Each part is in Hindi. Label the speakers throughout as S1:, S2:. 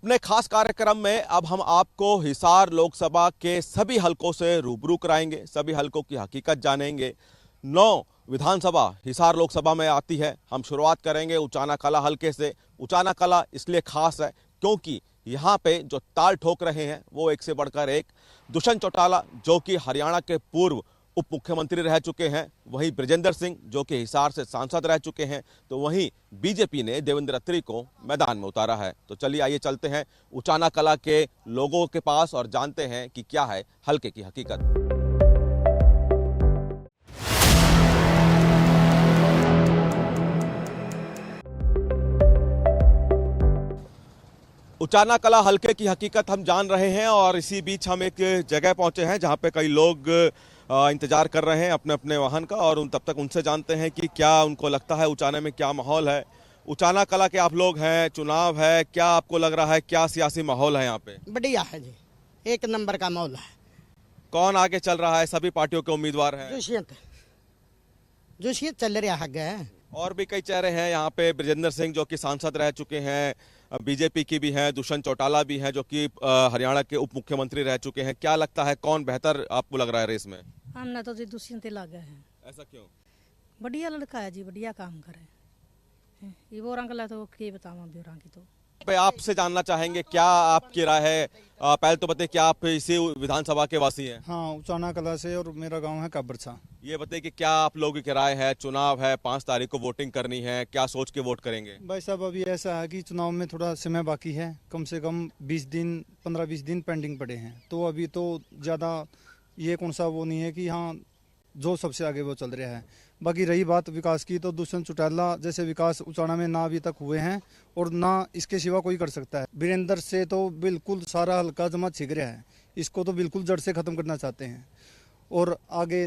S1: अपने खास कार्यक्रम में अब हम आपको हिसार लोकसभा के सभी हलकों से रूबरू कराएंगे, सभी हलकों की हकीकत जानेंगे। 9 विधानसभा हिसार लोकसभा में आती है। हम शुरुआत करेंगे उचाना कला हलके से। उचाना कला इसलिए खास है क्योंकि यहाँ पे जो ताल ठोक रहे हैं वो एक से बढ़कर एक। दुष्यंत चौटाला जो कि हरियाणा के पूर्व उप मुख्यमंत्री रह चुके हैं, वहीं बृजेंद्र सिंह जो कि हिसार से सांसद रह चुके हैं, तो वहीं बीजेपी ने देवेंद्र अत्री को मैदान में उतारा है। तो चलिए आइए चलते हैं उचाना कला के लोगों के पास और जानते हैं कि क्या है हलके की हकीकत। उचाना कला हलके की हकीकत हम जान रहे हैं और इसी बीच हम एक जगह पहुंचे हैं जहां पे कई लोग इंतजार कर रहे हैं अपने अपने वाहन का, और तब तक उनसे जानते हैं कि क्या उनको लगता है उचाना में क्या माहौल है। उचाना कला के आप लोग हैं, चुनाव है, क्या आपको लग रहा है क्या सियासी माहौल है यहाँ पे?
S2: बढ़िया है जी, एक नंबर का माहौल है।
S1: कौन आगे चल रहा है? सभी पार्टियों के उम्मीदवार हैं।
S2: जोशियत चल रहा है।
S1: और भी कई चेहरे हैं यहाँ पे। बृजेंद्र सिंह जो कि सांसद रह चुके हैं, बीजेपी की भी हैं, दुष्यंत चौटाला भी हैं जो कि हरियाणा के उप मुख्यमंत्री रह चुके हैं। क्या लगता है कौन बेहतर आपको लग रहा है रेस में?
S3: हमने तो जी दुष्यंत लगा है।
S1: ऐसा क्यों?
S3: बढ़िया लड़का है जी, बढ़िया काम करे। ये वो रंग ला तो क्या बताऊं अभी रंग की तो
S1: पे आपसे जानना चाहेंगे क्या आपकी राय है। पहले तो बताइए क्या आप इसी विधानसभा के वासी हैं?
S4: हाँ, उचाना कला से, और मेरा गांव है काबरछा।
S1: ये बताइए कि क्या आप लोगों की राय है। चुनाव है, 5 तारीख को वोटिंग करनी है, क्या सोच के वोट करेंगे?
S4: भाई साहब, अभी ऐसा है कि चुनाव में थोड़ा समय बाकी है, कम से कम 20 दिन 15-20 दिन पेंडिंग पड़े हैं, तो अभी तो ज़्यादा ये कौन सा वो नहीं है कि हाँ जो सबसे आगे वो चल रहा है। बाकी रही बात विकास की, तो दुष्यंत चौटाला जैसे विकास उचाना में ना अभी तक हुए हैं और ना इसके सिवा कोई कर सकता है। वीरेंद्र से तो बिल्कुल सारा हल्का जमा छिग रहा है, इसको तो बिल्कुल जड़ से ख़त्म करना चाहते हैं और आगे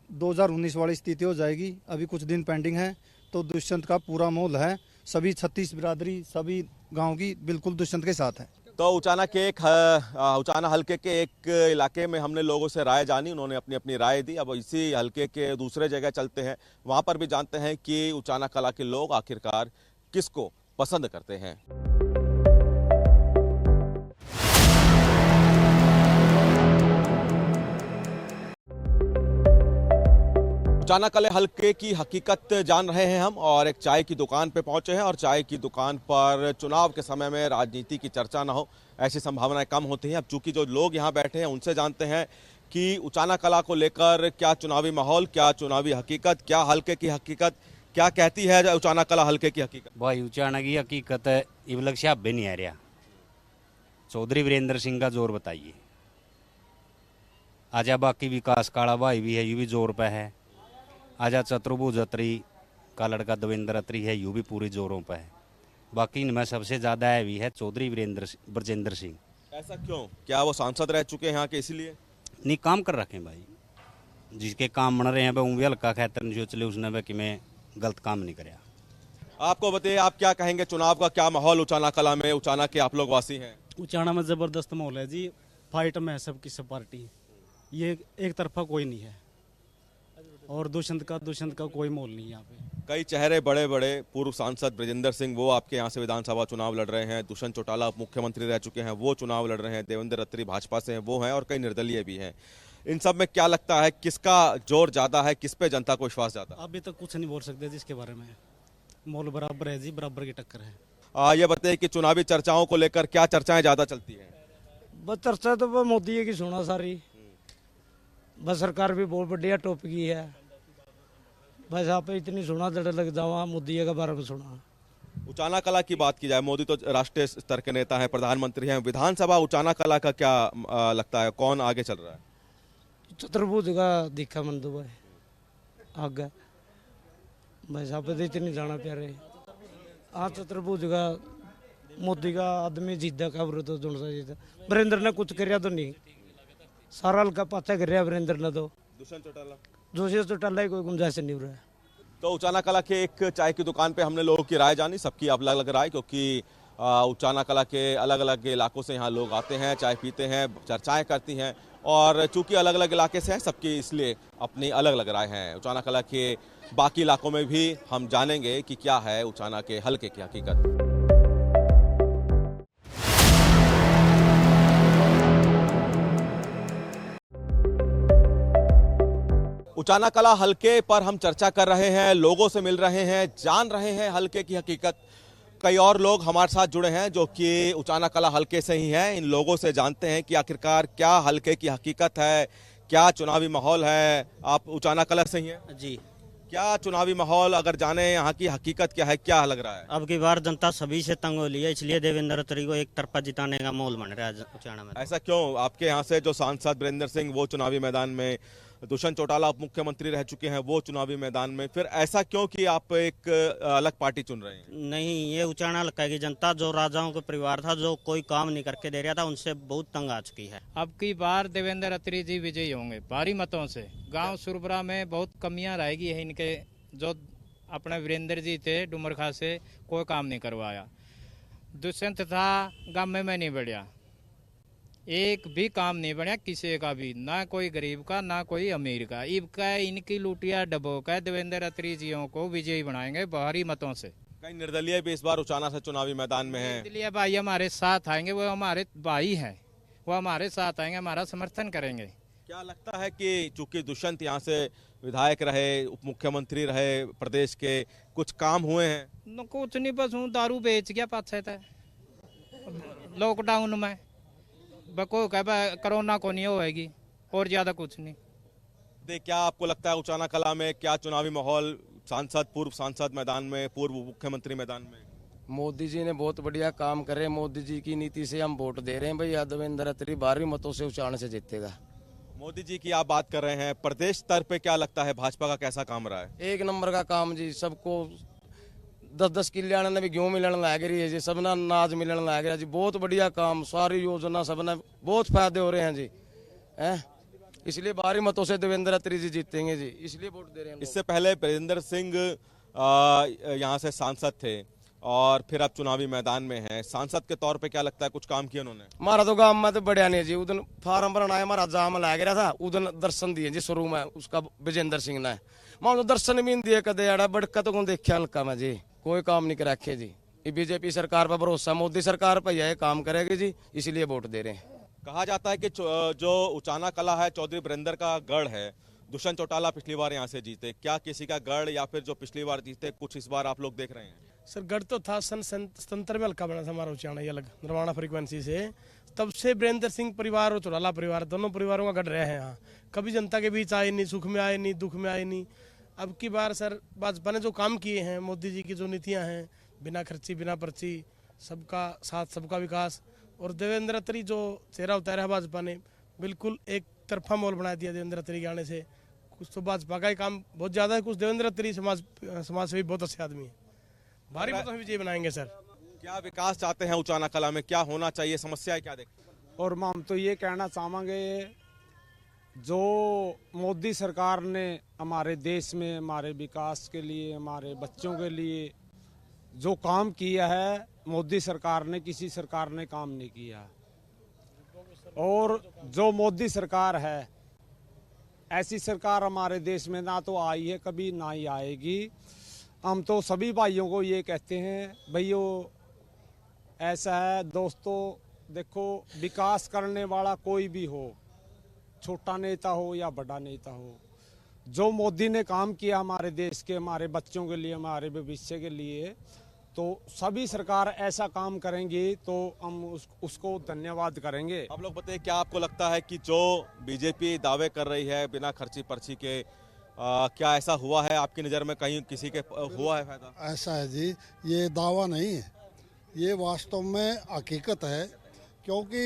S4: 2019 वाली स्थिति हो जाएगी। अभी कुछ दिन पेंडिंग है, तो दुष्यंत का पूरा मोल है। सभी 36 बिरादरी, सभी गाँव की बिल्कुल दुष्यंत के साथ है।
S1: तो उचाना के उचाना हलके के एक इलाके में हमने लोगों से राय जानी, उन्होंने अपनी अपनी राय दी। अब इसी हलके के दूसरे जगह चलते हैं, वहां पर भी जानते हैं कि उचाना कला के लोग आखिरकार किसको पसंद करते हैं। उचाना कला हलके की हकीकत जान रहे हैं हम, और एक चाय की दुकान पे पहुंचे हैं, और चाय की दुकान पर चुनाव के समय में राजनीति की चर्चा ना हो ऐसी संभावनाएं कम होती हैं। अब चूंकि जो लोग यहां बैठे हैं उनसे जानते हैं कि उचाना कला को लेकर क्या चुनावी माहौल, क्या चुनावी हकीकत, क्या हलके की हकीकत क्या कहती है उचाना कला हलके की हकीकत।
S5: भाई उचाना की हकीकत इवलग से अब नहीं आ रहा। चौधरी वीरेंद्र सिंह का जोर बताइए। आजा बाकी विकास काला भाई भी है, यू भी जोर पे है। आजा चतुर्भुज अत्री का लड़का देवेंद्र अत्री है, यू भी पूरे जोरों पे है। बाकी इनमें सबसे ज्यादा है भी है चौधरी बृजेंद्र सिंह।
S1: ऐसा क्यों? क्या वो सांसद रह चुके हैं यहाँ के इसलिए?
S5: नहीं, काम कर रखे भाई, जिसके काम बन रहे हैं वह भी हल्का खैतर जो चले उसने वह कि मैं गलत काम नहीं कराया।
S1: आपको बताइए, आप क्या कहेंगे चुनाव का क्या माहौल उचाना कला में? उचाना के आप लोग वासी हैं।
S6: उचाना में जबरदस्त माहौल है जी, फाइट में है सबकी सब पार्टी, ये एक तरफा कोई नहीं है, और दुष्यंत का कोई मोल नहीं है यहाँ पे।
S1: कई चेहरे बड़े बड़े, पूर्व सांसद बृजेंद्र सिंह वो आपके यहाँ से विधानसभा चुनाव लड़ रहे हैं, दुष्यंत चौटाला मुख्यमंत्री रह चुके हैं वो चुनाव लड़ रहे हैं, देवेंद्र अत्री भाजपा से हैं वो हैं, और कई निर्दलीय भी हैं। इन सब में क्या लगता है किसका जोर ज्यादा है, किस पे जनता को विश्वास ज्यादा?
S6: अभी तक कुछ नहीं बोल सकते जिसके बारे में, मोल बराबर है जी, बराबर की टक्कर है।
S1: ये बताइए कि चुनावी चर्चाओं को लेकर क्या चर्चाएं ज्यादा चलती है?
S7: बस चर्चा तो वह मोदी की सुना सारी, बस सरकार भी बहुत बढ़िया टॉपिक की है। बस आप इतनी सुना जड़ लग जावा, मोदी के बारे में सुना।
S1: उचाना कला की बात की जाए, मोदी तो राष्ट्रीय स्तर के नेता हैं, प्रधानमंत्री हैं, विधानसभा उचाना कला का क्या लगता है कौन आगे चल रहा है?
S7: चतुर्भुज का दिखा मन तो भाई आगे, बस आप तो इतनी जाना प्यारे। हाँ, चतुर्भुज का मोदी का आदमी जीता खबर तो जोन सा जीता। वीरेंद्र ने कुछ कराया तो नहीं, सारा हल्का पाचा कर रहा वीरेंद्र ने तो। दुष्यंत चौटाला ही कोई गुंजाइश नहीं हो रहा है।
S1: तो उचाना कला के एक चाय की दुकान पे हमने लोगों की राय जानी, सबकी अलग अलग राय, क्योंकि उचाना कला के अलग अलग इलाकों से यहाँ लोग आते हैं, चाय पीते हैं, चर्चाएं करती हैं, और चूंकि अलग अलग इलाके से हैं सबकी इसलिए अपनी अलग अलग राय हैं। उचाना कला के बाकी इलाकों में भी हम जानेंगे कि क्या है उचाना के हलके की हकीकत। उचाना कला हलके पर हम चर्चा कर रहे हैं, लोगों से मिल रहे हैं, जान रहे हैं हलके की हकीकत। कई और लोग हमारे साथ जुड़े हैं जो कि उचाना कला हलके से ही हैं। इन लोगों से जानते हैं कि आखिरकार क्या हलके की हकीकत है, क्या चुनावी माहौल है। आप उचाना कला से ही हैं
S8: जी।
S1: क्या चुनावी माहौल अगर जाने यहाँ की हकीकत क्या है, क्या लग रहा है?
S8: अब की बार जनता सभी से तंग हो ली है, इसलिए देवेंद्र अत्री को एक तरफा जिताने का माहौल बन रहा है उचाना में।
S1: ऐसा क्यों? आपके यहाँ से जो सांसद वीरेंद्र सिंह वो चुनावी मैदान में, दुष्यंत चौटाला उप मुख्यमंत्री रह चुके हैं वो चुनावी मैदान में, फिर ऐसा क्यों कि आप एक अलग पार्टी चुन रहे हैं?
S8: नहीं, ये उचाना हल्का की जनता जो राजाओं का परिवार था, जो कोई काम नहीं करके दे रहा था, उनसे बहुत तंग आ चुकी है।
S9: अब की बार देवेंद्र अत्री जी विजयी होंगे भारी मतों से। गांव सुरबरा में बहुत कमियां रहेगी है इनके, जो अपने वीरेंद्र जी थे डुमरखा से कोई काम नहीं करवाया। दुष्यंत था गांव में नहीं बढ़िया, एक भी काम नहीं बढ़िया किसी का भी, ना कोई गरीब का ना कोई अमीर का। इब का इनकी लूटिया डबो का देवेंद्र अत्री जियों को विजयी बनाएंगे भारी मतों से।
S1: कई निर्दलीय भी इस बार उचाना से चुनावी मैदान में हैं।
S9: इसलिए भाई हमारे साथ आएंगे, वो हमारे भाई हैं, वो हमारे साथ आएंगे, हमारा समर्थन करेंगे।
S1: क्या लगता है कि चूंकि दुष्यंत यहाँ से विधायक रहे, उप मुख्यमंत्री रहे प्रदेश के, कुछ काम हुए हैं?
S9: न कुछ नहीं, बस हूँ दारू बेच गया पाछे था लॉकडाउन में, बको कह कोरोना को नहीं होएगी और ज्यादा कुछ नहीं।
S1: क्या आपको लगता है उचाना कला में क्या चुनावी माहौल, सांसद, पूर्व सांसद मैदान में, पूर्व मुख्यमंत्री मैदान में?
S10: मोदी जी ने बहुत बढ़िया काम करे, मोदी जी की नीति से हम वोट दे रहे हैं भैया। देवेंद्र अत्री भारी मतों से उचाना से जीतेगा।
S1: मोदी जी की आप बात कर रहे हैं, प्रदेश स्तर पे क्या लगता है भाजपा का कैसा काम रहा है?
S10: एक नंबर का काम जी, सबको 10-10 किलो ने भी गेहूं मिलने लग रही है जी, सबना अनाज मिलने लग रहा है जी। बहुत बढ़िया काम, सारी योजना सबने बहुत फायदे हो रहे हैं जी, हैं? इसलिए भारी मतों से देवेंद्र अत्री जी जीतेंगे जी, इसलिए वोट दे रहे हैं।
S1: इससे पहले वीरेंद्र सिंह यहाँ से सांसद थे और फिर अब चुनावी मैदान में हैं। सांसद के तौर पे क्या लगता है कुछ काम किया उन्होंने?
S10: हमारा तो गांव में तो बढ़िया नहीं जी, उधर फार्म भरना है, हमारा जाम लग रहा था, उधर दर्शन दिए जी शुरू में उसका विजेंद्र सिंह ने, मैं तो दर्शन भी नहीं दिए कदे यार, बड़का तो कौन देखा हल्का में जी, कोई काम नहीं रखे जी। ये बीजेपी सरकार पर भरोसा, मोदी सरकार पर यह काम करेगी जी, इसलिए वोट दे रहे हैं।
S1: कहा जाता है कि जो उचाना कला है चौधरी वीरेंद्र का गढ़ है। दुष्यंत चौटाला पिछली बार यहाँ से जीते, क्या किसी का गढ़ या फिर जो पिछली बार जीते कुछ इस बार आप लोग देख रहे हैं?
S11: सर गढ़ तो था, सन 77 में हल्का बना था हमारा उचाना, ये अलग नरवाना फ्रीक्वेंसी से, तब से वीरेंद्र सिंह परिवार और चौटाला परिवार दोनों परिवारों का गढ़ रहे हैं यहाँ। कभी जनता के बीच आए नहीं, सुख में आए नहीं, दुख में आए नहीं। अब की बार सर भाजपा ने जो काम किए हैं, मोदी जी की जो नीतियाँ हैं, बिना खर्ची बिना पर्ची, सबका साथ सबका विकास, और देवेंद्र अत्री जो चेहरा उतारा है भाजपा ने, बिल्कुल एक तरफा माहौल बना दिया देवेंद्र अत्री के आने से। कुछ तो भाजपा का ही काम बहुत ज्यादा है, कुछ देवेंद्र अत्री समाज से भी बहुत अच्छे आदमी है, भारी मतों से विजय बनाएंगे सर।
S1: क्या विकास चाहते हैं उचाना कला में, क्या होना चाहिए, समस्या है क्या देखते हैं?
S7: और हम तो ये कहना चाहेंगे, जो मोदी सरकार ने हमारे देश में हमारे विकास के लिए, हमारे बच्चों के लिए जो काम किया है, मोदी सरकार ने, किसी सरकार ने काम नहीं किया। और जो मोदी सरकार है, ऐसी सरकार हमारे देश में ना तो आई है, कभी ना ही आएगी। हम तो सभी भाइयों को ये कहते हैं, भाइयों ऐसा है दोस्तों, देखो विकास करने वाला कोई भी हो, छोटा नेता हो या बड़ा नेता हो, जो मोदी ने काम किया हमारे देश के, हमारे बच्चों के लिए, हमारे भविष्य के लिए, तो सभी सरकार ऐसा काम करेंगी तो हम उसको धन्यवाद करेंगे।
S1: आप लोग बताइए, क्या आपको लगता है कि जो बीजेपी दावे कर रही है बिना खर्ची पर्ची के, क्या ऐसा हुआ है आपकी नज़र में, कहीं किसी के हुआ है फायदा?
S12: ऐसा है जी, ये दावा नहीं है, ये वास्तव में हकीकत है। क्योंकि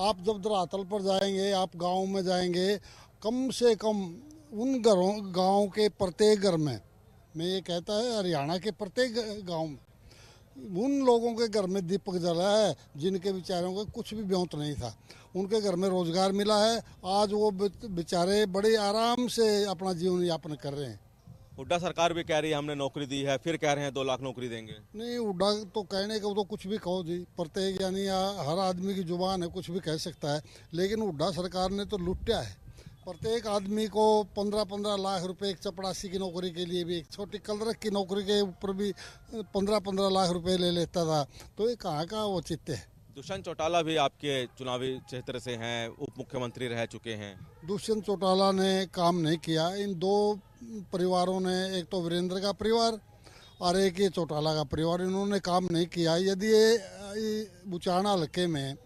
S12: आप जब धरातल पर जाएंगे, आप गांव में जाएंगे, कम से कम उन घरों, गांव के प्रत्येक घर में, मैं ये कहता है हरियाणा के प्रत्येक गांव में, उन लोगों के घर में दीपक जला है जिनके बेचारों को कुछ भी ब्योंत नहीं था, उनके घर में रोजगार मिला है। आज वो बेचारे बड़े आराम से अपना जीवन यापन कर रहे हैं।
S1: हुड्डा सरकार भी कह रही है हमने नौकरी दी है, फिर कह रहे हैं 2 लाख नौकरी देंगे।
S12: नहीं, हुड्डा तो कहने को तो कुछ भी कहो जी, प्रत्येक यानी हर आदमी की जुबान है, कुछ भी कह सकता है, लेकिन हुड्डा सरकार ने तो लुट्या है। प्रत्येक आदमी को 15-15 लाख रुपए, एक चपरासी की नौकरी के लिए भी, एक छोटी कलरक की नौकरी के ऊपर भी 15-15 लाख रुपए ले लेता था। तो ये कहाँ का वो चित्त है?
S1: दुष्यंत चौटाला भी आपके चुनावी क्षेत्र से हैं, उप मुख्यमंत्री रह चुके हैं।
S12: दुष्यंत चौटाला ने काम नहीं किया। इन दो परिवारों ने, एक तो वीरेंद्र का परिवार और एक ये चौटाला का परिवार, इन्होंने काम नहीं किया। यदि ये बुचाना हल्के में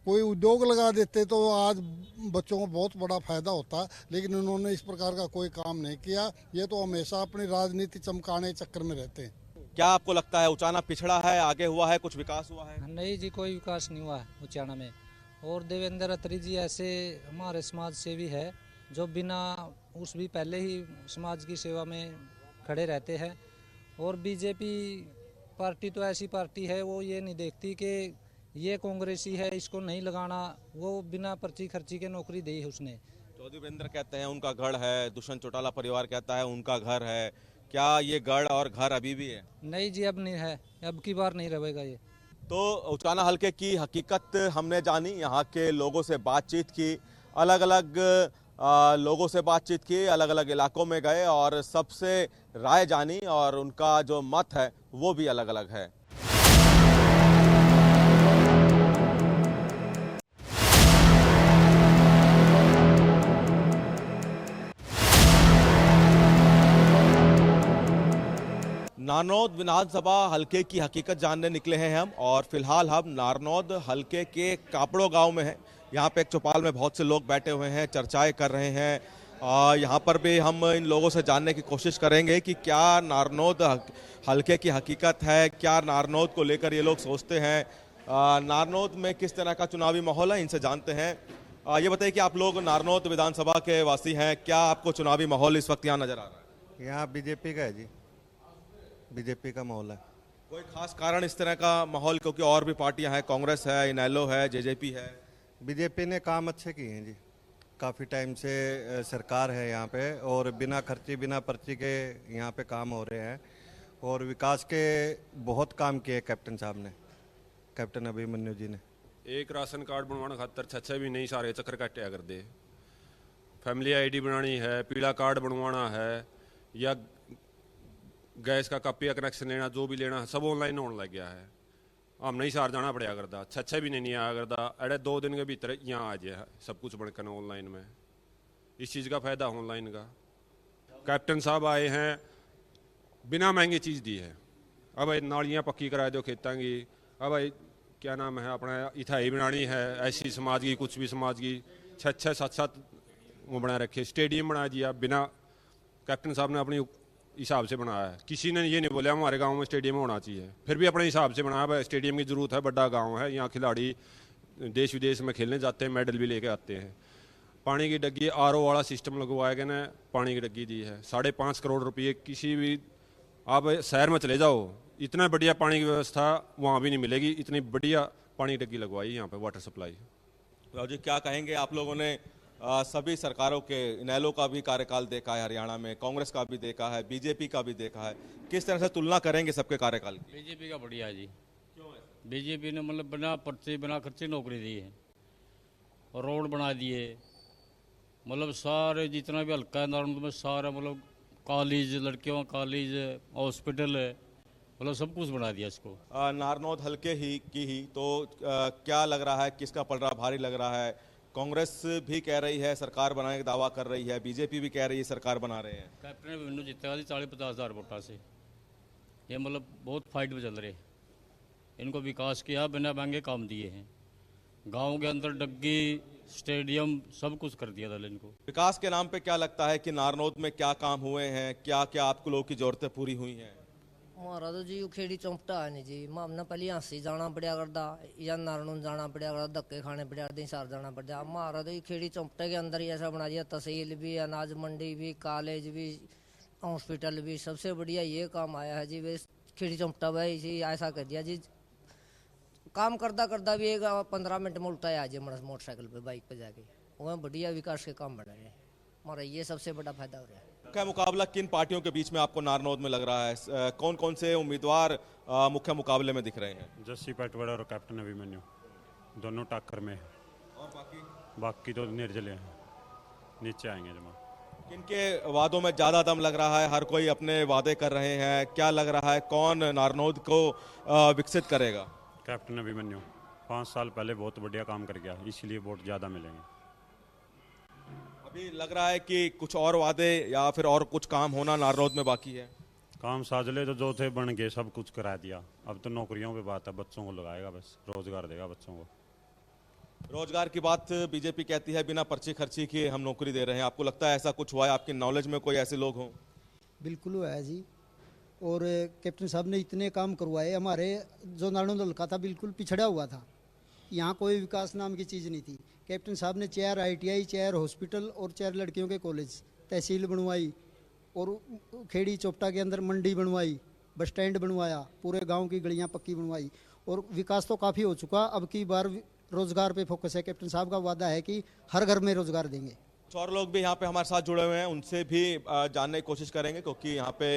S12: कोई उद्योग लगा देते तो आज बच्चों को बहुत बड़ा फायदा होता, लेकिन इन्होंने इस प्रकार का कोई काम नहीं किया। ये तो हमेशा अपनी राजनीति चमकाने चक्कर में रहते हैं।
S1: क्या आपको लगता है उचाना पिछड़ा है, आगे हुआ है, कुछ विकास हुआ है?
S13: नहीं जी, कोई विकास नहीं हुआ है उचाना में। और देवेंद्र अत्री जी ऐसे हमारे समाज सेवी है जो बिना उस भी पहले ही समाज की सेवा में खड़े रहते हैं। और बीजेपी पार्टी तो ऐसी पार्टी है, वो ये नहीं देखती कि ये कांग्रेसी है, इसको नहीं लगाना। वो बिना पर्ची खर्ची के नौकरी दी है उसने।
S1: चौधरी वीरेंद्र कहते हैं उनका गढ़ है, दुष्यंत चौटाला परिवार कहता है उनका घर है। क्या ये गढ़ और घर अभी भी है?
S13: नहीं जी, अब नहीं है, अब की बार नहीं रहेगा ये।
S1: तो उचाना हल्के की हकीकत हमने जानी, यहाँ के लोगों से बातचीत की, अलग अलग लोगों से बातचीत की, अलग अलग इलाकों में गए और सबसे राय जानी और उनका जो मत है वो भी अलग अलग है। नारनौद विधानसभा हलके की हकीकत जानने निकले हैं हम, और फिलहाल हम नारनौद हलके के कापड़ो गांव में हैं। यहाँ पे एक चौपाल में बहुत से लोग बैठे हुए हैं, चर्चाएं कर रहे हैं। यहाँ पर भी हम इन लोगों से जानने की कोशिश करेंगे कि क्या नारनौद हलके की हकीकत है, क्या नारनौद को लेकर ये लोग सोचते हैं, नारनौद में किस तरह का चुनावी माहौल है, इनसे जानते हैं। ये बताइए कि आप लोग नारनौद विधानसभा के वासी हैं, क्या आपको चुनावी माहौल इस वक्त यहाँ नजर आ रहा है?
S14: यहाँ बीजेपी का है जी, बीजेपी का माहौल है।
S1: कोई खास कारण इस तरह का माहौल, क्योंकि और भी पार्टियां हैं, कांग्रेस है, इनेलो है, जेजेपी है।
S14: बीजेपी ने काम अच्छे किए हैं जी, काफ़ी टाइम से सरकार है यहाँ पे, और बिना खर्ची बिना पर्ची के यहाँ पे काम हो रहे हैं। और विकास के बहुत काम किए कैप्टन साहब ने, कैप्टन अभिमन्यु जी ने।
S15: एक राशन कार्ड बनवाने खातर छः भी नहीं सारे चक्कर काटिया कर दे। फैमिली आईडी बनानी है, पीला कार्ड बनवाना है, या गैस का कप या कनेक्शन लेना, जो भी लेना है सब ऑनलाइन होने लग गया है। हम नहीं सार जाना पड़ा करता, छः भी नहीं आया करता। अरे 2 दिन के भीतर यहाँ आ जाए सब कुछ बनकर ऑनलाइन में। इस चीज़ का फायदा ऑनलाइन का। कैप्टन साहब आए हैं, बिना महंगी चीज़ दी है। अब नालियाँ पक्की करा दो खेतों की, अब क्या नाम है अपना इथाई बनानी है, ऐसी समाज की, कुछ भी समाज की 6-6, 7-7 वो बना रखे। स्टेडियम बना दिया, बिना कैप्टन साहब ने अपनी हिसाब से बनाया है। किसी ने ये नहीं बोला हमारे गांव में स्टेडियम होना चाहिए, फिर भी अपने हिसाब से बनाया। स्टेडियम की ज़रूरत है, बड़ा गांव है, यहाँ खिलाड़ी देश विदेश में खेलने जाते हैं, मेडल भी लेके आते हैं। पानी की डग्गी RO वाला सिस्टम लगवाया गया ना, पानी की डग्गी दी है 5.5 करोड़ रुपये। किसी भी आप शहर में चले जाओ, इतना बढ़िया पानी की व्यवस्था वहाँ भी नहीं मिलेगी, इतनी बढ़िया पानी की डग्गी लगवाई यहाँ पे, वाटर सप्लाई।
S1: तो जी क्या कहेंगे, आप लोगों ने सभी सरकारों के, इनेलो का भी कार्यकाल देखा है हरियाणा में, कांग्रेस का भी देखा है, बीजेपी का भी देखा है, किस तरह से तुलना करेंगे सबके कार्यकाल की?
S16: बीजेपी का बढ़िया है जी। क्यों है? बीजेपी ने मतलब बिना पर्ची बिना खर्चे नौकरी दी है, और रोड बना दिए, मतलब सारे जितना भी हल्का है नारनौद में सारा, मतलब कॉलेज, लड़कियों का कॉलेज, हॉस्पिटल है, मतलब सब कुछ बना दिया इसको।
S1: नारनौद हल्के ही तो क्या लग रहा है, किसका पलड़ा भारी लग रहा है? कांग्रेस भी कह रही है सरकार बनाने का दावा कर रही है, बीजेपी भी कह रही है सरकार बना रहे हैं।
S16: कैप्टन अभिमन्यु जीतेगा जी 40-50 हज़ार वोटा से। ये मतलब बहुत फाइट में चल रहे। इनको विकास किया, बिना महंगे काम दिए हैं। गांव के अंदर डग्गी, स्टेडियम सब कुछ कर दिया था इनको।
S1: विकास के नाम पे क्या लगता है कि नारनौद में क्या काम हुए हैं, क्या क्या आपको लोगों की जरूरतें पूरी हुई हैं?
S17: हमारा तो जी खेड़ी चौंपटा है नहीं जी, हमने पहले हांसी जाना पड़ा करता, या नारनौद जाना पड़ा करता, धक्के खाने पड़ा करते, सार जाना पड़ा। हमारा तो खेड़ी चौंपटे के अंदर ही ऐसा बना दिया, तहसील भी, अनाज मंडी भी, कॉलेज भी, हॉस्पिटल भी, सबसे बढ़िया ये काम आया है जी। वे खेड़ी चौंपटा भाई जी ऐसा कर दिया जी, काम करता करता भी एक 15 मिनट में उल्टा आ जाए मोटरसाइकिल पे, बाइक पे जाके। वह बढ़िया विकास के काम बना रहे हैं, हमारा ये सबसे बड़ा फायदा हो रहा है।
S1: क्या मुकाबला किन पार्टियों के बीच में आपको नारनौद में लग रहा है? कौन कौन से उम्मीदवार मुख्य मुकाबले में दिख रहे हैं?
S18: जस्सी पटवाड़ा और कैप्टन अभिमन्यु दोनों टक्कर में।
S1: और
S18: बाकी तो निर्जले हैं, नीचे आएंगे जमा।
S1: किनके वादों में ज़्यादा दम लग रहा है? हर कोई अपने वादे कर रहे हैं, क्या लग रहा है कौन नारनौद को विकसित करेगा?
S18: कैप्टन अभिमन्यु। 5 साल पहले बहुत बढ़िया काम कर गया, इसलिए वोट ज़्यादा मिलेंगे।
S1: अभी लग रहा है कि कुछ और वादे या फिर और कुछ काम होना नारनौद में बाकी है।
S18: काम साजले तो जो थे बन गए, सब कुछ करा दिया। अब तो नौकरियों पे बात है, बच्चों को लगाएगा, बस रोजगार देगा बच्चों को।
S1: रोजगार की बात बीजेपी कहती है बिना पर्ची खर्ची के हम नौकरी दे रहे हैं। आपको लगता है ऐसा कुछ हुआ है? आपकी नॉलेज में कोई ऐसे लोग हों?
S19: बिल्कुल हुआ है जी। और कैप्टन साहब ने इतने काम करवाए। हमारे जो नारनौद हल्का था बिल्कुल पिछड़ा हुआ था, यहाँ कोई विकास नाम की चीज़ नहीं थी। कैप्टन साहब ने 4 ITI, 4 हॉस्पिटल और 4 लड़कियों के कॉलेज, तहसील बनवाई, और खेड़ी चोपटा के अंदर मंडी बनवाई, बस स्टैंड बनवाया, पूरे गांव की गलियां पक्की बनवाई, और विकास तो काफ़ी हो चुका। अब की बार रोजगार पे फोकस है। कैप्टन साहब का वादा है कि हर घर में रोजगार देंगे।
S1: कुछ और लोग भी यहाँ पे हमारे साथ जुड़े हुए हैं, उनसे भी जानने की कोशिश करेंगे, क्योंकि यहाँ पे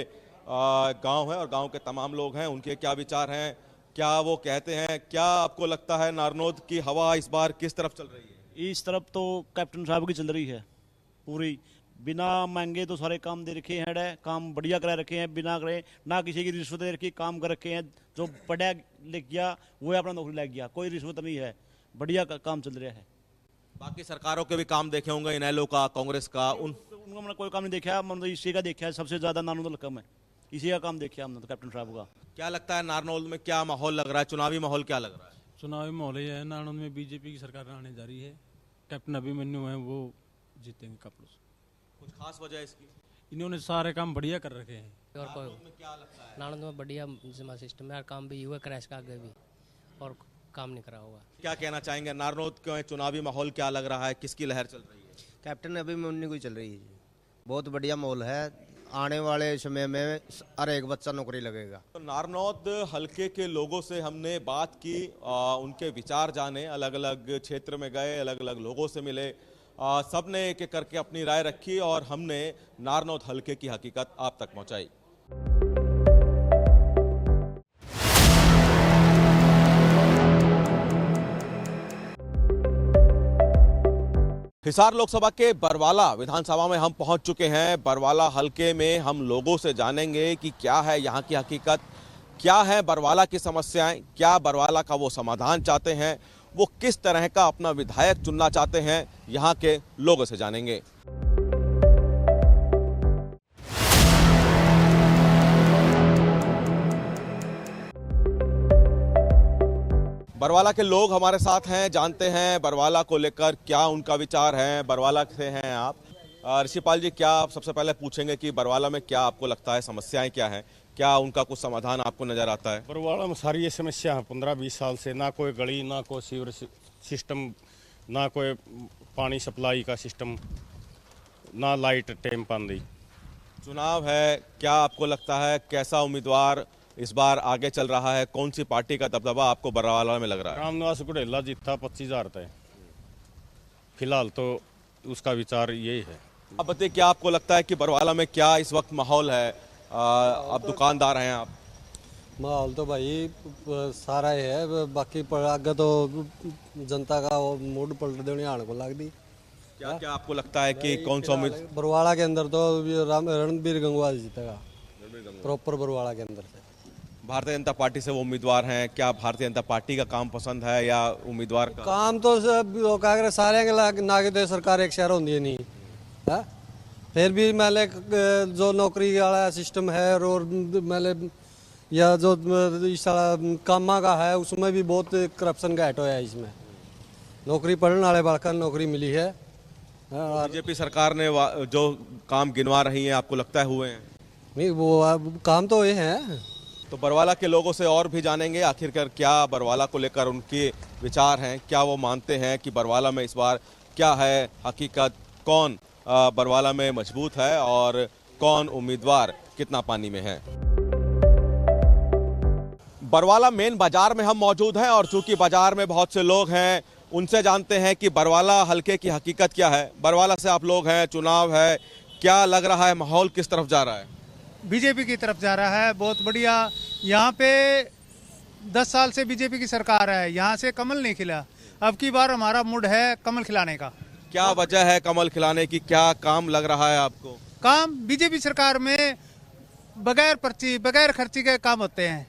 S1: गांव है और गांव के तमाम लोग हैं, उनके क्या विचार हैं, क्या वो कहते हैं। क्या आपको लगता है नारनौद की हवा इस बार किस तरफ चल रही है?
S20: इस तरफ तो कैप्टन साहब की चल रही है पूरी। बिना मांगे तो सारे काम दे रखे हैं, काम बढ़िया करा रखे हैं, बिना करे ना किसी की रिश्वत दे रखी, काम कर रखे हैं। जो पढ़ा लिख गया वो अपना नौकरी लग गया, कोई रिश्वत नहीं है, बढ़िया काम चल रहा है।
S1: बाकी सरकारों के भी काम देखे होंगे, इनेलो का, कांग्रेस का,
S20: उनका मैंने कोई काम नहीं देखा, मतलब इसी का देखा है सबसे ज्यादा नारनौद हल्का में, इसी का काम देखा हमने तो कैप्टन साहब का।
S1: क्या लगता है नारनौद में क्या माहौल लग रहा है? चुनावी माहौल क्या लग रहा है?
S21: चुनावी माहौल ये है, नारनौद में बीजेपी की सरकार आने जा रही है। कैप्टन अभिमन्यु है, वो जीतेंगे कपड़ों।
S1: कुछ खास वजह इसकी?
S21: इन्होंने सारे काम बढ़िया कर रखे हैं।
S22: और कोई
S1: क्या लगता है?
S22: नारनौद में बढ़िया सिस्टम है, काम भी हुआ क्रैश का आगे भी, और काम नहीं करा हुआ।
S1: क्या कहना चाहेंगे? नारनौद क्यों चुनावी माहौल क्या लग रहा है, किसकी लहर चल रही है?
S23: कैप्टन अभिमन्यु की चल रही है। बहुत बढ़िया माहौल है, आने वाले समय में हर एक बच्चा नौकरी लगेगा।
S1: तो नारनौद हल्के के लोगों से हमने बात की, उनके विचार जाने, अलग अलग क्षेत्र में गए, अलग अलग लोगों से मिले, सब ने एक एक करके अपनी राय रखी और हमने नारनौद हल्के की हकीकत आप तक पहुंचाई। हिसार लोकसभा के बरवाला विधानसभा में हम पहुंच चुके हैं। बरवाला हल्के में हम लोगों से जानेंगे कि क्या है यहाँ की हकीकत, क्या है बरवाला की समस्याएं, क्या बरवाला का वो समाधान चाहते हैं, वो किस तरह का अपना विधायक चुनना चाहते हैं, यहाँ के लोगों से जानेंगे। बरवाला के लोग हमारे साथ हैं, जानते हैं बरवाला को लेकर क्या उनका विचार है। बरवाला से हैं आप। ऋषिपाल जी, क्या आप सबसे पहले पूछेंगे कि बरवाला में क्या आपको लगता है समस्याएं क्या हैं, क्या उनका कुछ समाधान आपको नजर आता है?
S24: बरवाला में सारी ये समस्या है 15-20 साल से, ना कोई गली, ना कोई सीवर सिस्टम, ना कोई पानी सप्लाई का सिस्टम, ना लाइट टाइम पानी।
S1: चुनाव है, क्या आपको लगता है कैसा उम्मीदवार इस बार आगे चल रहा है? कौन सी पार्टी का दबदबा आपको बरवाला में लग रहा है?
S24: रामनिवास गुड़ेला जीता 25,000 तय, फिलहाल तो उसका विचार यही है।
S1: अब बताइए, क्या आपको लगता है कि बरवाला में क्या इस वक्त माहौल है? अब दुकानदार हैं आप।
S25: माहौल तो भाई सारा ही है, बाकी आगे तो जनता का मूड पलट देने आने को लग दी।
S1: क्या आपको लगता है कि कौन सा उम्मीदवार?
S25: बरवाला के अंदर तो रणबीर गंगवा जीतेगा, प्रॉपर बरवाला के अंदर से।
S1: भारतीय जनता पार्टी से वो उम्मीदवार हैं, क्या भारतीय जनता पार्टी का काम पसंद है या उम्मीदवार का?
S25: काम तो सब सारे नागे तो सरकार एक शहर होती है नहीं है, फिर भी मैंने जो नौकरी वाला सिस्टम है और मैंने या जो इस कामा का है उसमें भी बहुत करप्शन का हेट है। इसमें नौकरी पढ़ने वाले बालक नौकरी मिली है।
S1: बीजेपी सरकार ने जो काम गिनवा रही है, आपको लगता है हुए हैं?
S25: नहीं, वो काम तो ये हैं।
S1: तो बरवाला के लोगों से और भी जानेंगे आखिरकार क्या बरवाला को लेकर उनके विचार हैं, क्या वो मानते हैं कि बरवाला में इस बार क्या है हकीकत, कौन बरवाला में मजबूत है और कौन उम्मीदवार कितना पानी में है। बरवाला मेन बाजार में हम मौजूद हैं और चूंकि बाजार में बहुत से लोग हैं, उनसे जानते हैं कि बरवाला हल्के की हकीकत क्या है। बरवाला से आप लोग हैं, चुनाव है, क्या लग रहा है, माहौल किस तरफ जा रहा है?
S26: बीजेपी की तरफ जा रहा है, बहुत बढ़िया। यहाँ पे 10 साल से बीजेपी की सरकार है, यहाँ से कमल नहीं खिला। अब की बार हमारा मूड है कमल खिलाने का।
S1: क्या वजह है कमल खिलाने की, क्या काम लग रहा है आपको?
S26: काम बीजेपी सरकार में बगैर पर्ची, बगैर खर्ची के काम होते हैं।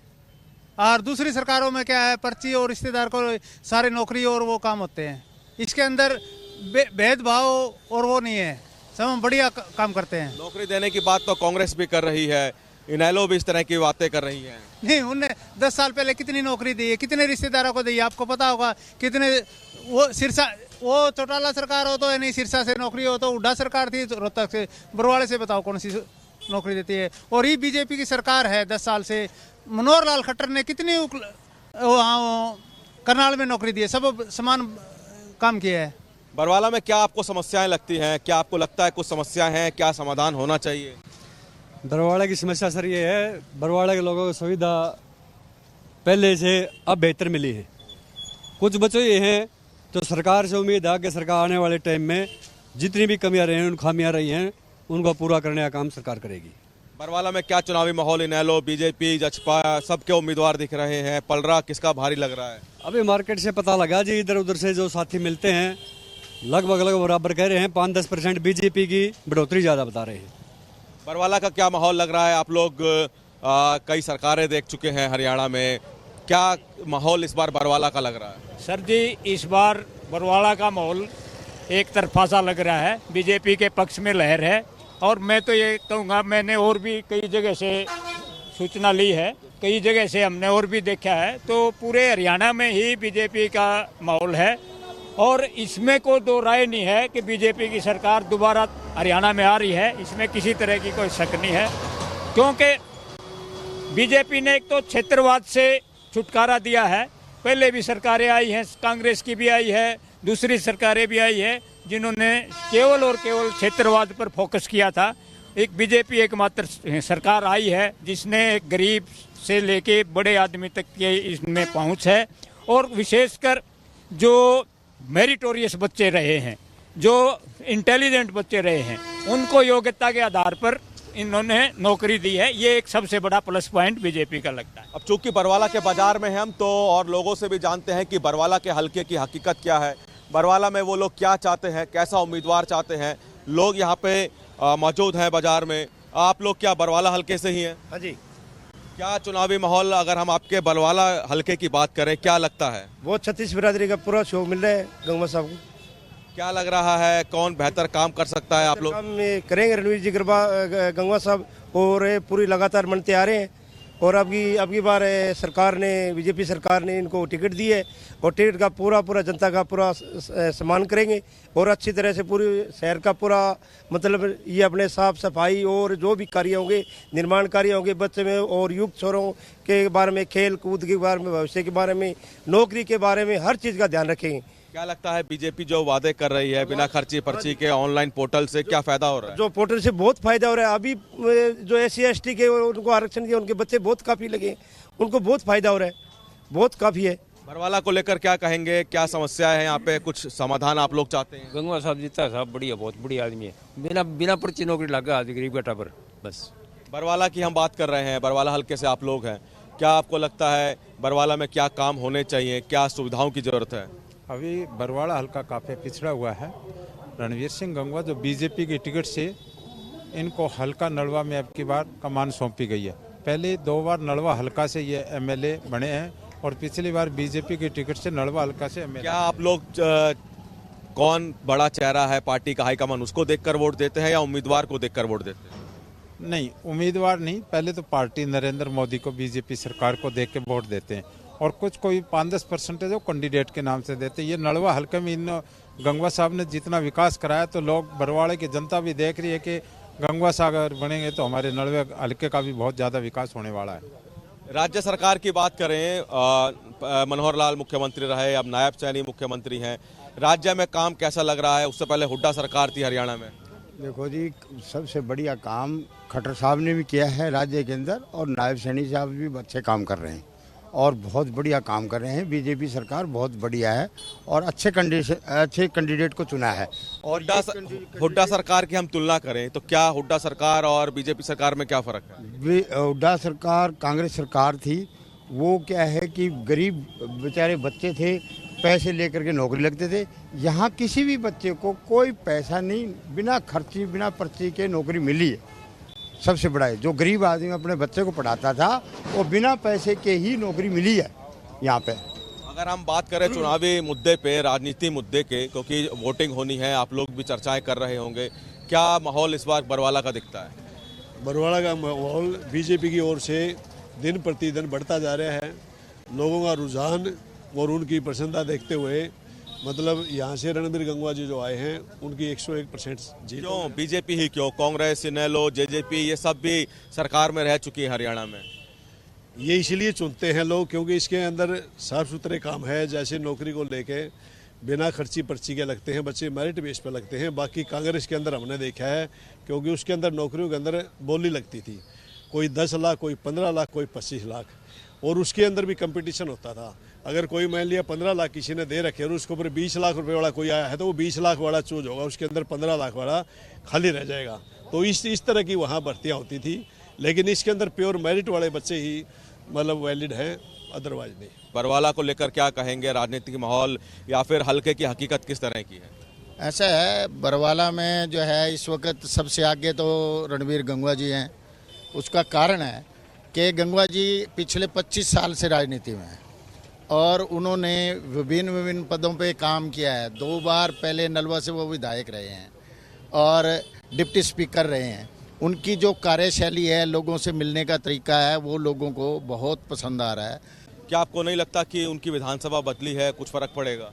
S26: और दूसरी सरकारों में क्या है, पर्ची और रिश्तेदार को सारे नौकरी और वो काम होते हैं। इसके अंदर भेदभाव और वो नहीं है, सब बढ़िया काम करते हैं।
S1: नौकरी देने की बात तो कांग्रेस भी कर रही है, इनेलो भी इस तरह की बातें कर रही है।
S26: नहीं, उनने 10 साल पहले कितनी नौकरी दी है, कितने रिश्तेदारों को दी है, आपको पता होगा। कितने वो सिरसा, वो चौटाला सरकार हो तो नहीं, सिरसा से नौकरी हो तो हुड्डा सरकार थी रोहतक से, बरवाड़े से बताओ कौन सी नौकरी देती है। और ये बीजेपी की सरकार है 10 साल से। मनोहर लाल खट्टर ने कितनी वहाँ करनाल में नौकरी दी है, सब समान काम किया है।
S1: बरवाला में क्या आपको समस्याएं लगती हैं? क्या आपको लगता है कुछ समस्याएं हैं, क्या समाधान होना चाहिए?
S2: बरवाड़ा की समस्या सर ये है, बरवाड़ा के लोगों को सुविधा पहले से अब बेहतर मिली है। कुछ बच्चे ये हैं तो सरकार से उम्मीद है कि सरकार आने वाले टाइम में जितनी भी कमियां रही हैं, खामियां रही हैं, उनको पूरा करने का काम सरकार करेगी।
S1: बरवाला में क्या चुनावी माहौल, इनेलो, बीजेपी, जचपा सबके उम्मीदवार दिख रहे हैं, पलड़ा किसका भारी लग रहा है?
S2: अभी मार्केट से पता लगा जी, इधर उधर से जो साथी मिलते हैं लगभग बराबर कह रहे हैं, 5-10% बीजेपी की बढ़ोतरी ज़्यादा बता रहे हैं।
S1: बरवाला का क्या माहौल लग रहा है? आप लोग कई सरकारें देख चुके हैं हरियाणा में, क्या माहौल इस बार बरवाला का लग रहा है?
S3: सर जी, इस बार बरवाला का माहौल एक तरफा सा लग रहा है, बीजेपी के पक्ष में लहर है। और मैं तो ये कहूँगा, मैंने और भी कई जगह से सूचना ली है, कई जगह से हमने और भी देखा है, तो पूरे हरियाणा में ही बीजेपी का माहौल है। और इसमें कोई दो राय नहीं है कि बीजेपी की सरकार दोबारा हरियाणा में आ रही है, इसमें किसी तरह की कोई शक नहीं है। क्योंकि बीजेपी ने एक तो क्षेत्रवाद से छुटकारा दिया है, पहले भी सरकारें आई हैं, कांग्रेस की भी आई है, दूसरी सरकारें भी आई है, जिन्होंने केवल और केवल क्षेत्रवाद पर फोकस किया था। एक बीजेपी एकमात्र सरकार आई है जिसने गरीब से लेके बड़े आदमी तक के इसमें पहुंच है। और विशेषकर जो मेरिटोरियस बच्चे रहे हैं, जो इंटेलिजेंट बच्चे रहे हैं, उनको योग्यता के आधार पर इन्होंने नौकरी दी है। ये एक सबसे बड़ा प्लस पॉइंट बीजेपी का लगता है।
S1: अब चूंकि बरवाला के बाजार में हम तो और लोगों से भी जानते हैं कि बरवाला के हलके की हकीकत क्या है, बरवाला में वो लोग क्या चाहते हैं, कैसा उम्मीदवार चाहते हैं। लोग यहाँ पे मौजूद हैं बाजार में। आप लोग क्या बरवाला हलके से ही हैं?
S4: हाँ जी।
S1: क्या चुनावी माहौल, अगर हम आपके बरवाला हलके की बात करें, क्या लगता है?
S4: बहुत छत्तीस बिरादरी का पूरा शौक मिल रहा है गंगवा साहब को।
S1: क्या लग रहा है, कौन बेहतर काम कर सकता है? आप लोग
S4: काम करेंगे रणवीर जी गंगवा साहब, और पूरी लगातार बनते आ रहे हैं। और अब की बार सरकार ने, बीजेपी सरकार ने इनको टिकट दी है, और टिकट का पूरा जनता का पूरा सम्मान करेंगे। और अच्छी तरह से पूरी शहर का पूरा मतलब ये अपने साफ सफाई और जो भी कार्य होंगे, निर्माण कार्य होंगे बच्चे में, और युग छोरों के बारे में, खेल कूद के बारे में, भविष्य के बारे में, नौकरी के बारे में, हर चीज़ का ध्यान रखेंगे।
S1: क्या लगता है बीजेपी जो वादे कर रही है बिना खर्ची पर्ची के ऑनलाइन पोर्टल से, क्या फायदा हो रहा है?
S4: जो पोर्टल से बहुत फायदा हो रहा है। अभी जो SC/ST के उनको आरक्षण दिया, उनके बच्चे बहुत काफ़ी लगे, उनको बहुत फायदा हो रहा है, बहुत काफ़ी है।
S1: बरवाला को लेकर क्या कहेंगे, क्या समस्या है यहाँ पे, कुछ समाधान आप लोग चाहते हैं?
S5: गंगवा साहब जीता है साहब, बढ़िया, बहुत बढ़िया आदमी है, बिना पर्ची नौकरी लगा आज गरीब का टाबर बस।
S1: बरवाला की हम बात कर रहे हैं, बरवाला हल्के से आप लोग हैं, क्या आपको लगता है बरवाला में क्या काम होने चाहिए, क्या सुविधाओं की जरूरत है?
S6: अभी बरवाड़ा हल्का काफ़ी पिछड़ा हुआ है। रणवीर सिंह गंगवा जो बीजेपी की टिकट से, इनको हल्का नलवा में अब की बार कमान सौंपी गई है। पहले 2 बार नलवा हल्का से ये MLA बने हैं, और पिछली बार बीजेपी की टिकट से नलवा हल्का से MLA।
S1: क्या आप लोग कौन बड़ा चेहरा है पार्टी का हाईकमान, उसको देखकर वोट देते हैं या उम्मीदवार को देखकर वोट देते हैं?
S6: नहीं, उम्मीदवार नहीं, पहले तो पार्टी नरेंद्र मोदी को, बीजेपी सरकार को देख के वोट देते हैं, और कुछ कोई 5-10% जो कैंडिडेट के नाम से देते हैं। ये नलवा हल्के में इन गंगवा साहब ने जितना विकास कराया, तो लोग बरवाड़े की जनता भी देख रही है कि गंगवा साहब अगर बनेंगे तो हमारे नलवे हल्के का भी बहुत ज़्यादा विकास होने वाला है।
S1: राज्य सरकार की बात करें, मनोहर लाल मुख्यमंत्री रहे, अब नायब सैनी मुख्यमंत्री हैं, राज्य में काम कैसा लग रहा है? उससे पहले हुड्डा सरकार थी हरियाणा में।
S8: देखो जी, सबसे बढ़िया काम खट्टर साहब ने भी किया है राज्य के अंदर, और नायब सैनी साहब भी अच्छे काम कर रहे हैं, और बहुत बढ़िया काम कर रहे हैं। बीजेपी सरकार बहुत बढ़िया है, और अच्छे कैंडिडेट को चुना है। और
S1: हुड्डा सरकार की हम तुलना करें तो क्या हुड्डा सरकार और बीजेपी सरकार में क्या फर्क है?
S8: हुड्डा सरकार कांग्रेस सरकार थी, वो क्या है कि गरीब बेचारे बच्चे थे, पैसे लेकर के नौकरी लगते थे। यहाँ किसी भी बच्चे को कोई पैसा नहीं, बिना खर्ची बिना पर्ची के नौकरी मिली है। सबसे बड़ा है। जो गरीब आदमी अपने बच्चे को पढ़ाता था वो बिना पैसे के ही नौकरी मिली है यहाँ पे।
S1: अगर हम बात करें चुनावी मुद्दे पे, राजनीति मुद्दे के, क्योंकि वोटिंग होनी है, आप लोग भी चर्चाएं कर रहे होंगे, क्या माहौल इस बार बरवाला का दिखता है?
S7: बरवाला का माहौल बीजेपी की ओर से दिन प्रतिदिन बढ़ता जा रहा है। लोगों का रुझान और उनकी प्रसन्नता देखते हुए मतलब यहाँ से रणबीर गंगवा जी जो आए हैं उनकी 101% जीत।
S1: क्यों बीजेपी ही क्यों? कांग्रेस, इनेलो, जेजेपी ये सब भी सरकार में रह चुकी है हरियाणा में।
S7: ये इसलिए चुनते हैं लोग क्योंकि इसके अंदर साफ सुथरे काम है। जैसे नौकरी को लेके बिना खर्ची पर्ची के लगते हैं बच्चे, मेरिट बेस पर लगते हैं। बाकी कांग्रेस के अंदर हमने देखा है क्योंकि उसके अंदर नौकरियों के अंदर बोली लगती थी, कोई 10 लाख, कोई 15 लाख, कोई 25 लाख, और उसके अंदर भी कंपटीशन होता था। अगर कोई मान लिया 15 लाख किसी ने दे रखे और उसके ऊपर 20 लाख रुपए वाला कोई आया है तो वो 20 लाख वाला चूज होगा, उसके अंदर 15 लाख वाला खाली रह जाएगा। तो इस तरह की वहाँ भर्तियाँ होती थी, लेकिन इसके अंदर प्योर मेरिट वाले बच्चे ही मतलब वैलिड हैं, अदरवाइज नहीं।
S1: बरवाला को लेकर क्या कहेंगे? राजनीतिक माहौल या फिर हल्के की हकीकत किस तरह की है?
S9: ऐसा है, बरवाला में जो है इस वक्त सबसे आगे तो रणबीर गंगवा जी हैं। उसका कारण है कि गंगवा जी पिछले 25 साल से राजनीति में हैं और उन्होंने विभिन्न पदों पे काम किया है। 2 बार पहले नलवा से वो विधायक रहे हैं और डिप्टी स्पीकर रहे हैं। उनकी जो कार्यशैली है, लोगों से मिलने का तरीका है, वो लोगों को बहुत पसंद आ रहा है।
S1: क्या आपको नहीं लगता कि उनकी विधानसभा बदली है, कुछ फर्क पड़ेगा?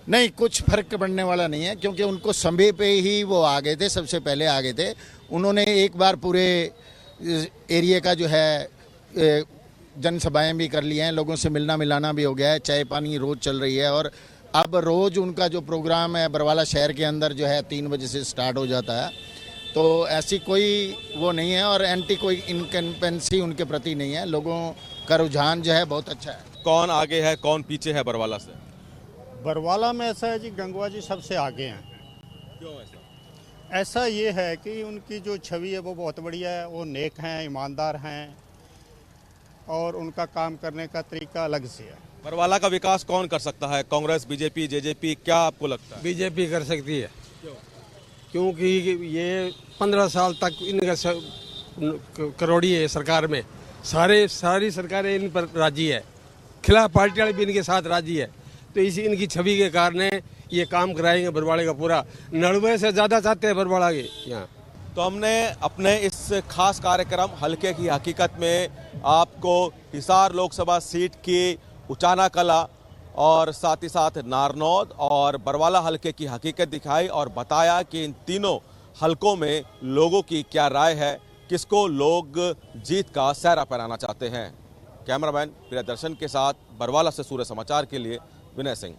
S9: नहीं, कुछ फर्क पड़ने वाला नहीं है क्योंकि उनको समय पे ही वो आ गए थे, सबसे पहले आ गए थे। उन्होंने एक बार पूरे एरिया का जो है जनसभाएं भी कर ली हैं, लोगों से मिलना मिलाना भी हो गया है, चाय पानी रोज़ चल रही है। और अब रोज़ उनका जो प्रोग्राम है बरवाला शहर के अंदर जो है 3 बजे से स्टार्ट हो जाता है। तो ऐसी कोई वो नहीं है और एंटी कोई इनकम्पेंसी उनके प्रति नहीं है। लोगों का रुझान जो है बहुत अच्छा है।
S1: कौन आगे है, कौन पीछे है बरवाला से?
S10: बरवाला में ऐसा है जी, गंगवा जी सबसे आगे हैं।
S1: क्यों ऐसा?
S10: ऐसा ये है कि उनकी जो छवि है वो बहुत बढ़िया है। वो नेक हैं, ईमानदार हैं और उनका काम करने का तरीका अलग से है।
S1: बरवाला का विकास कौन कर सकता है? कांग्रेस, बीजेपी, जेजेपी, क्या आपको लगता है?
S25: बीजेपी कर सकती है। क्योंकि ये 15 साल तक इनका करोड़ी है सरकार में, सारी सरकारें इन पर राजी है, खिलाफ पार्टी वाले भी इनके साथ राजी है। तो इसी इनकी छवि के कारण ये काम कराएंगे बरवाड़े का पूरा। नड़वे से ज़्यादा चाहते हैं बरवाड़ा के यहाँ।
S1: तो हमने अपने इस खास कार्यक्रम हल्के की हकीकत में आपको हिसार लोकसभा सीट की उचाना कला और साथ ही साथ नारनौद और बरवाला हल्के की हकीकत दिखाई और बताया कि इन तीनों हल्कों में लोगों की क्या राय है, किसको लोग जीत का सहरा पहनाना चाहते हैं। कैमरामैन प्रियदर्शन के साथ बरवाला से सूर्य समाचार के लिए विनय सिंह।